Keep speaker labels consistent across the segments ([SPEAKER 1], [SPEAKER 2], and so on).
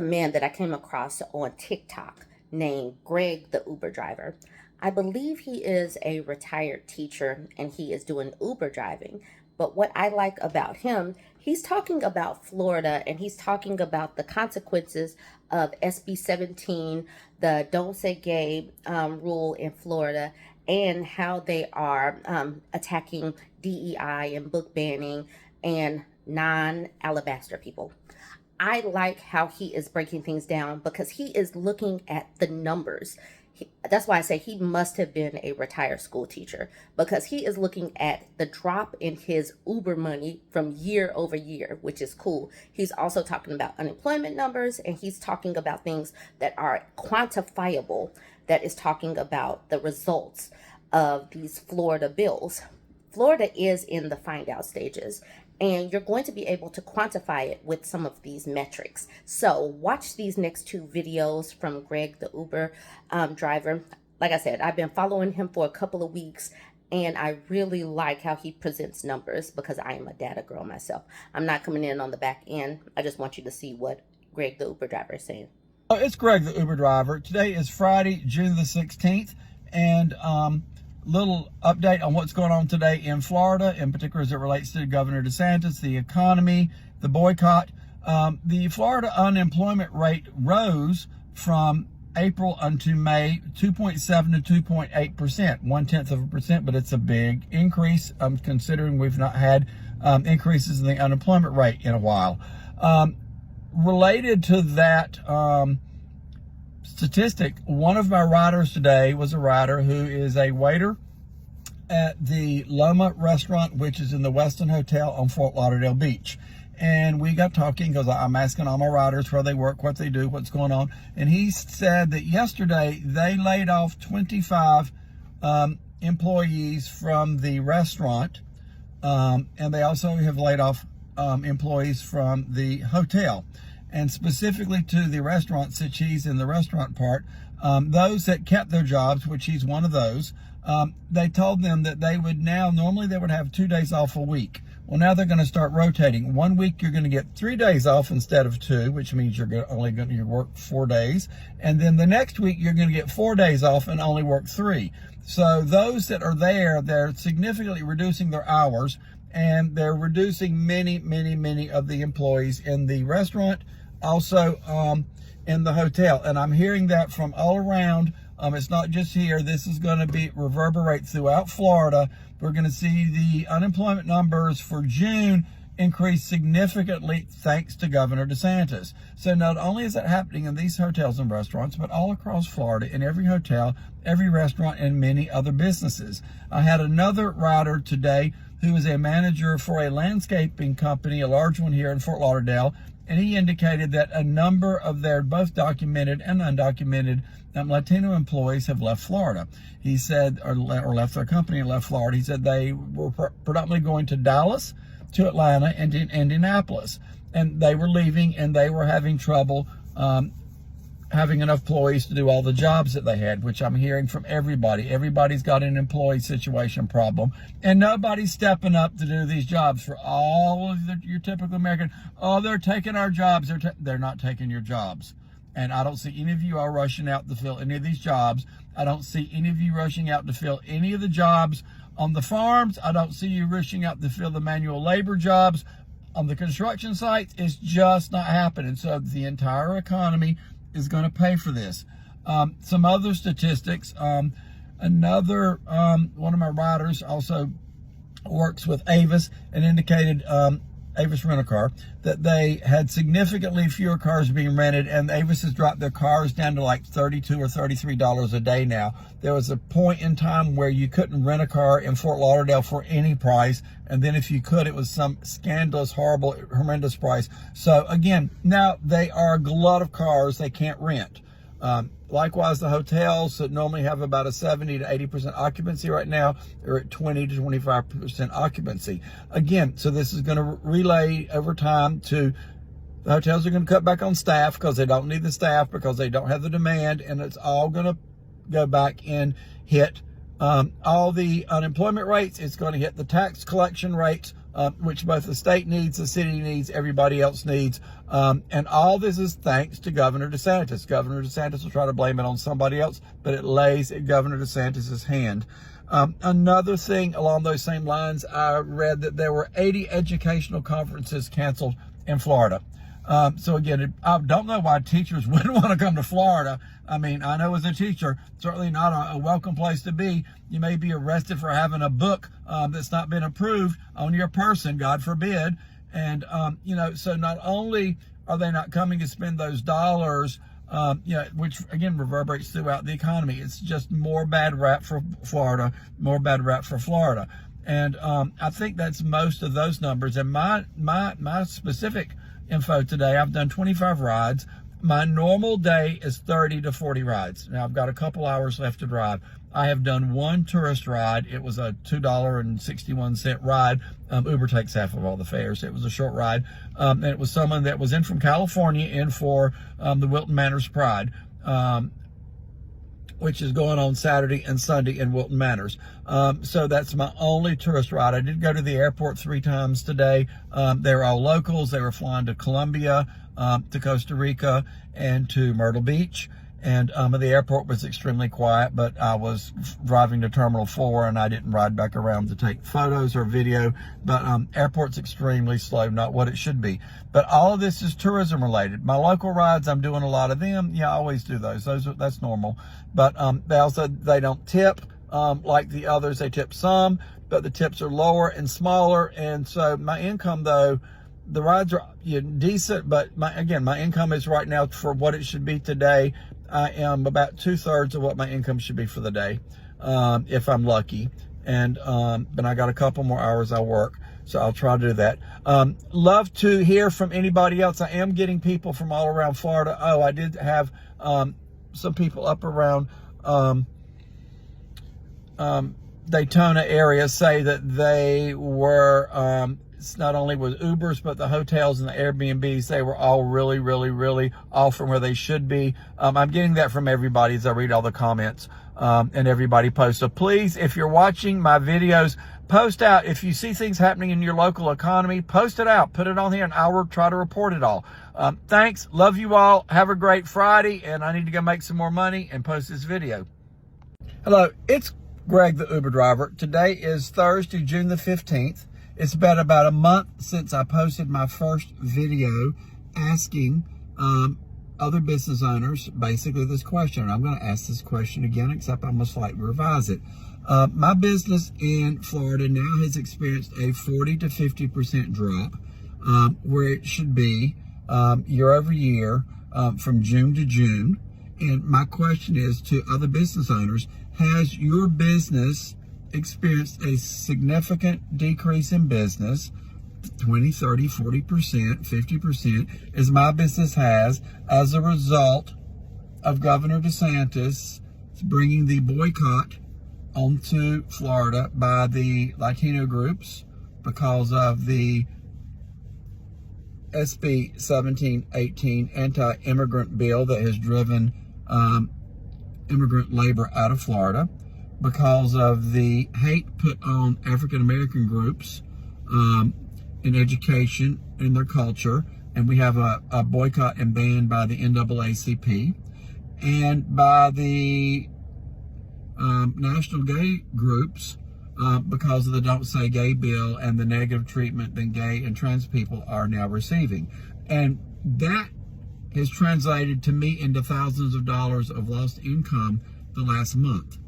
[SPEAKER 1] a man that I came across on TikTok named Greg the Uber driver. I believe he is a retired teacher and he is doing Uber driving. But what I like about him, he's talking about Florida and he's talking about the consequences of SB 17, the Don't Say Gay rule in Florida, and how they are attacking DEI and book banning and non-alabaster people. I like how he is breaking things down because he is looking at the numbers. That's why I say he must have been a retired school teacher, because he is looking at the drop in his Uber money from year over year, which is cool. He's also talking about unemployment numbers, and he's talking about things that are quantifiable, that is talking about the results of these Florida bills. Florida is in the find out stages, and you're going to be able to quantify it with some of these metrics. So watch these next two videos from Greg the Uber driver. Like I said, I've been following him for a couple of weeks, and I really like how he presents numbers because I am a data girl myself. I'm not coming in on the back end. I just want you to see what Greg the Uber driver is saying.
[SPEAKER 2] It's Greg the Uber driver. Today is Friday, June the 16th, and little update on what's going on today in Florida, in particular as it relates to Governor DeSantis, the economy, the boycott. The Florida unemployment rate rose from April unto May, 2.7 to 2.8%, 0.1%, but it's a big increase considering we've not had increases in the unemployment rate in a while. Related to that statistic, one of my riders today was a rider who is a waiter at the Loma restaurant, which is in the Westin Hotel on Fort Lauderdale Beach. And we got talking because I'm asking all my riders where they work, what they do, what's going on. And he said that yesterday they laid off 25 employees from the restaurant. And they also have laid off employees from the hotel. And specifically to the restaurant, since he's in the restaurant part, those that kept their jobs, which he's one of those, they told them that they would now, normally they would have 2 days off a week. Well, now they're going to start rotating. 1 week you're going to get 3 days off instead of 2, which means you're only going to work 4 days. And then the next week you're going to get 4 days off and only work 3. So those that are there, they're significantly reducing their hours, and they're reducing many of the employees in the restaurant, also in the hotel. And I'm hearing that from all around. It's not just here. This is going to be reverberate throughout Florida. We're going to see the unemployment numbers for June increase significantly thanks to Governor DeSantis. So not only is that happening in these hotels and restaurants, but all across Florida, in every hotel, every restaurant, and many other businesses. I had another rider today who is a manager for a landscaping company, a large one here in Fort Lauderdale, and he indicated that a number of their both documented and undocumented Latino employees have left Florida. He said, or left their company and left Florida. He said they were predominantly going to Dallas, to Atlanta, and to Indianapolis. And they were leaving, and they were having trouble having enough employees to do all the jobs that they had, which I'm hearing from everybody. Everybody's got an employee situation problem, and nobody's stepping up to do these jobs for all of your typical American. Oh, they're taking our jobs. They're not taking your jobs. And I don't see any of you are rushing out to fill any of these jobs. I don't see any of you rushing out to fill any of the jobs on the farms. I don't see you rushing out to fill the manual labor jobs on the construction sites. It's just not happening. So the entire economy is going to pay for this. Some other statistics. Another one of my riders also works with Avis and indicated Avis Rent-A-Car that they had significantly fewer cars being rented, and Avis has dropped their cars down to like $32 or $33 a day now. There was a point in time where you couldn't rent a car in Fort Lauderdale for any price, and then if you could, it was some scandalous, horrible, horrendous price. So again, now they are a glut of cars they can't rent. Likewise, the hotels that normally have about a 70 to 80% occupancy right now, they're at 20 to 25% occupancy. Again, so this is going to relay over time to the hotels are going to cut back on staff because they don't need the staff, because they don't have the demand, and it's all going to go back and hit all the unemployment rates. It's going to hit the tax collection rates which both the state needs, the city needs, everybody else needs. And all this is thanks to Governor DeSantis. Governor DeSantis will try to blame it on somebody else, but it lays at Governor DeSantis' hand. Another thing along those same lines, I read that there were 80 educational conferences canceled in Florida. So again, I don't know why teachers wouldn't want to come to Florida. I mean, I know as a teacher, certainly not a welcome place to be. You may be arrested for having a book that's not been approved on your person, God forbid. And, so not only are they not coming to spend those dollars, which again reverberates throughout the economy. It's just more bad rap for Florida, more bad rap for Florida. And I think that's most of those numbers. And my specific info today, I've done 25 rides. My normal day is 30 to 40 rides. Now I've got a couple hours left to drive. I have done one tourist ride. It was a $2.61 ride. Uber takes half of all the fares. It was a short ride. And it was someone that was in from California in for the Wilton Manors Pride, which is going on Saturday and Sunday in Wilton Manors. So that's my only tourist ride. I did go to the airport 3 times today. They were all locals. They were flying to Colombia, to Costa Rica, and to Myrtle Beach. And the airport was extremely quiet, but I was driving to Terminal 4 and I didn't ride back around to take photos or video. But airport's extremely slow, not what it should be. But all of this is tourism related. My local rides, I'm doing a lot of them. Yeah, I always do those. That's normal. But they don't tip like the others. They tip some, but the tips are lower and smaller. And so my income, though, the rides are decent, but my income is right now for what it should be today. I am about 2/3 of what my income should be for the day, if I'm lucky. And but I got a couple more hours I work, so I'll try to do that. Love to hear from anybody else. I am getting people from all around Florida. Oh, I did have some people up around Daytona area say that they were not only with Ubers, but the hotels and the Airbnbs, they were all really, really, really off from where they should be. I'm getting that from everybody as I read all the comments and everybody posts. So please, if you're watching my videos, post out. If you see things happening in your local economy, post it out, put it on here, and I will try to report it all. Thanks. Love you all. Have a great Friday, and I need to go make some more money and post this video. Hello, it's Greg, the Uber driver. Today is Thursday, June the 15th. It's been about a month since I posted my first video asking other business owners basically this question. And I'm going to ask this question again, except I must slightly revise it. My business in Florida now has experienced a 40 to 50% drop where it should be year over year from June to June. And my question is to other business owners, has your business experienced a significant decrease in business, 20, 30, 40%, 50%, as my business has, as a result of Governor DeSantis bringing the boycott onto Florida by the Latino groups because of the SB 1718 anti-immigrant bill that has driven immigrant labor out of Florida, because of the hate put on African-American groups in education and their culture. And we have a boycott and ban by the NAACP and by the national gay groups because of the Don't Say Gay bill and the negative treatment that gay and trans people are now receiving. And that has translated to me into thousands of dollars of lost income the last month.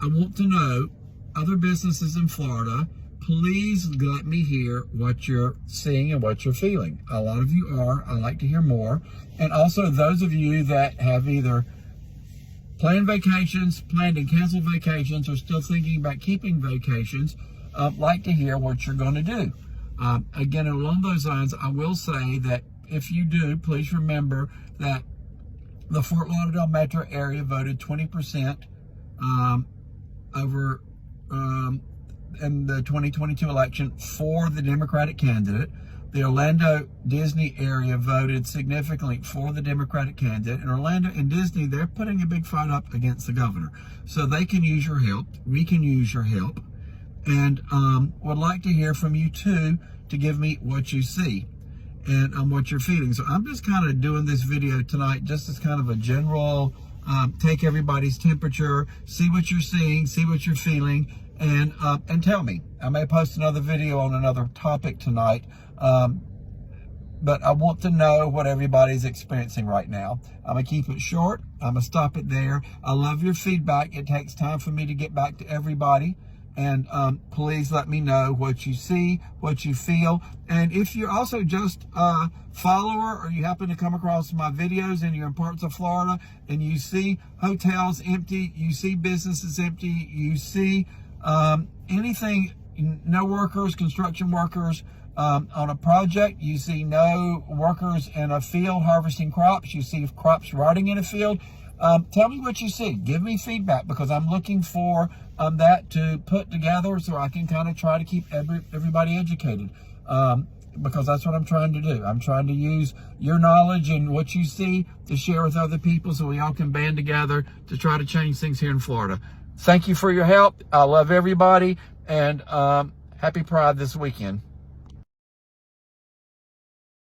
[SPEAKER 2] I want to know, other businesses in Florida, please let me hear what you're seeing and what you're feeling. A lot of you are. I'd like to hear more. And also those of you that have either planned vacations, planned and canceled vacations, or still thinking about keeping vacations, like to hear what you're going to do. Again, along those lines, I will say that if you do, please remember that the Fort Lauderdale metro area voted 20% over in the 2022 election for the Democratic candidate. The Orlando Disney area voted significantly for the Democratic candidate. And Orlando and Disney, they're putting a big fight up against the governor. So they can use your help. We can use your help. and would like to hear from you too, to give me what you see and what you're feeling. So I'm just kind of doing this video tonight just as kind of a general, take everybody's temperature, see what you're seeing, see what you're feeling, and tell me. I may post another video on another topic tonight, but I want to know what everybody's experiencing right now. I'm going to keep it short. I'm going to stop it there. I love your feedback. It takes time for me to get back to everybody. And please let me know what you see, what you feel. And if you're also just a follower, or you happen to come across my videos and you're in parts of Florida and you see hotels empty, you see businesses empty, you see anything, no workers, construction workers on a project, you see no workers in a field harvesting crops, you see crops rotting in a field, tell me what you see. Give me feedback, because I'm looking for that to put together so I can kind of try to keep everybody educated, because that's what I'm trying to do. I'm trying to use your knowledge and what you see to share with other people so we all can band together to try to change things here in Florida. Thank you for your help. I love everybody, and happy Pride this weekend.